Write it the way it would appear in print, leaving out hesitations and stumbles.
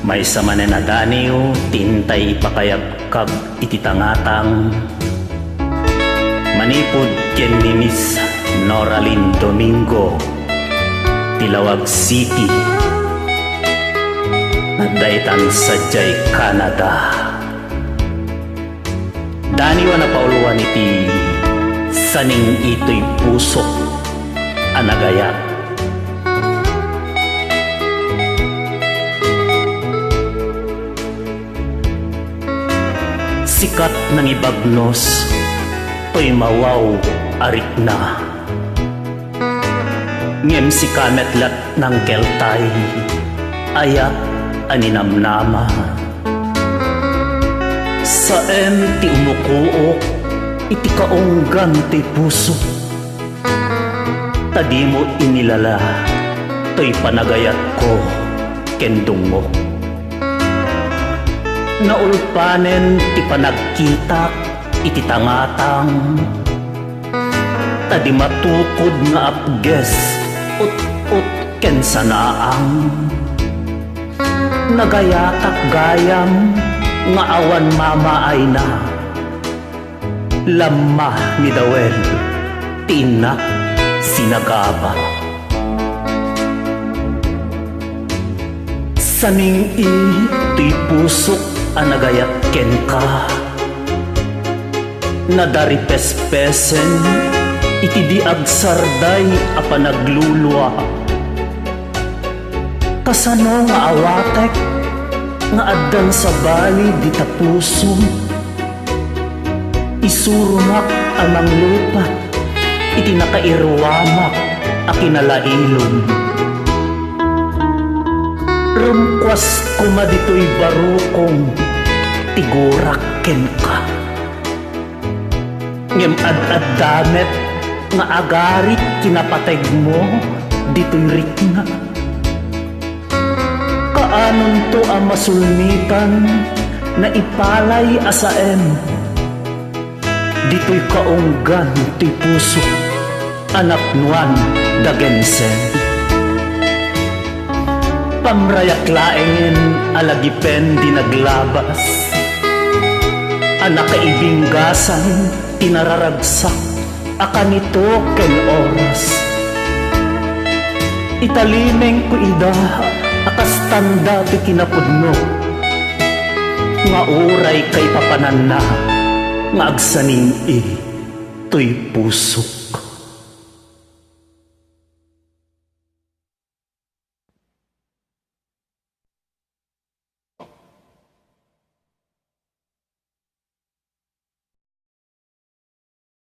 May sa mananadaniw, tintay ipakayagkag ititangatang. Manipod ken ni Miss Noraline Domingo, Tilawag City, nadaytan sa Jay, Canada. Daniwa na pauluan iti saning ito'y puso anagaya. Sikat ng ibagnos, to'y mawaw arik na. Ngem si kametlat ng keltay, ayat aninamnama. Saem ti umukuok, iti kaonggan ti puso. Tadi mo inilala, to'y panagayat ko kendungok. Naulpanen ti panagkita iti tangatang. Tadi matukod nga apges ut ken sanaang. Nagayatak gayam nga awan mama ay na. Lamma ni Dawel ti inak sinagaba. Saning iti pusok anagayat ken ka. Nadaripespesen iti di agsarday a panaglulwa. Kasano nga awatek nga addan sa bali di tapusom. Isurumak amang lupa iti nakairwamak a kinalailom. Rumkwas kuma dito'y barukong tigurak ken ka. Ngem ad damet nga agarit kinapateg mo dito'y rikna. Kaanon to ang masulmitan na ipalay asaem. Dito'y kaunggan ti puso anak nuan dagensen. Pamrayak laengen alagipen di naglabas. Anak kaibinggasan tinararagsak akanito ken oras. Italimeng ko ida akas tanda ti kinapudno. Nga uray kay papanan na nga agsaning to'y puso.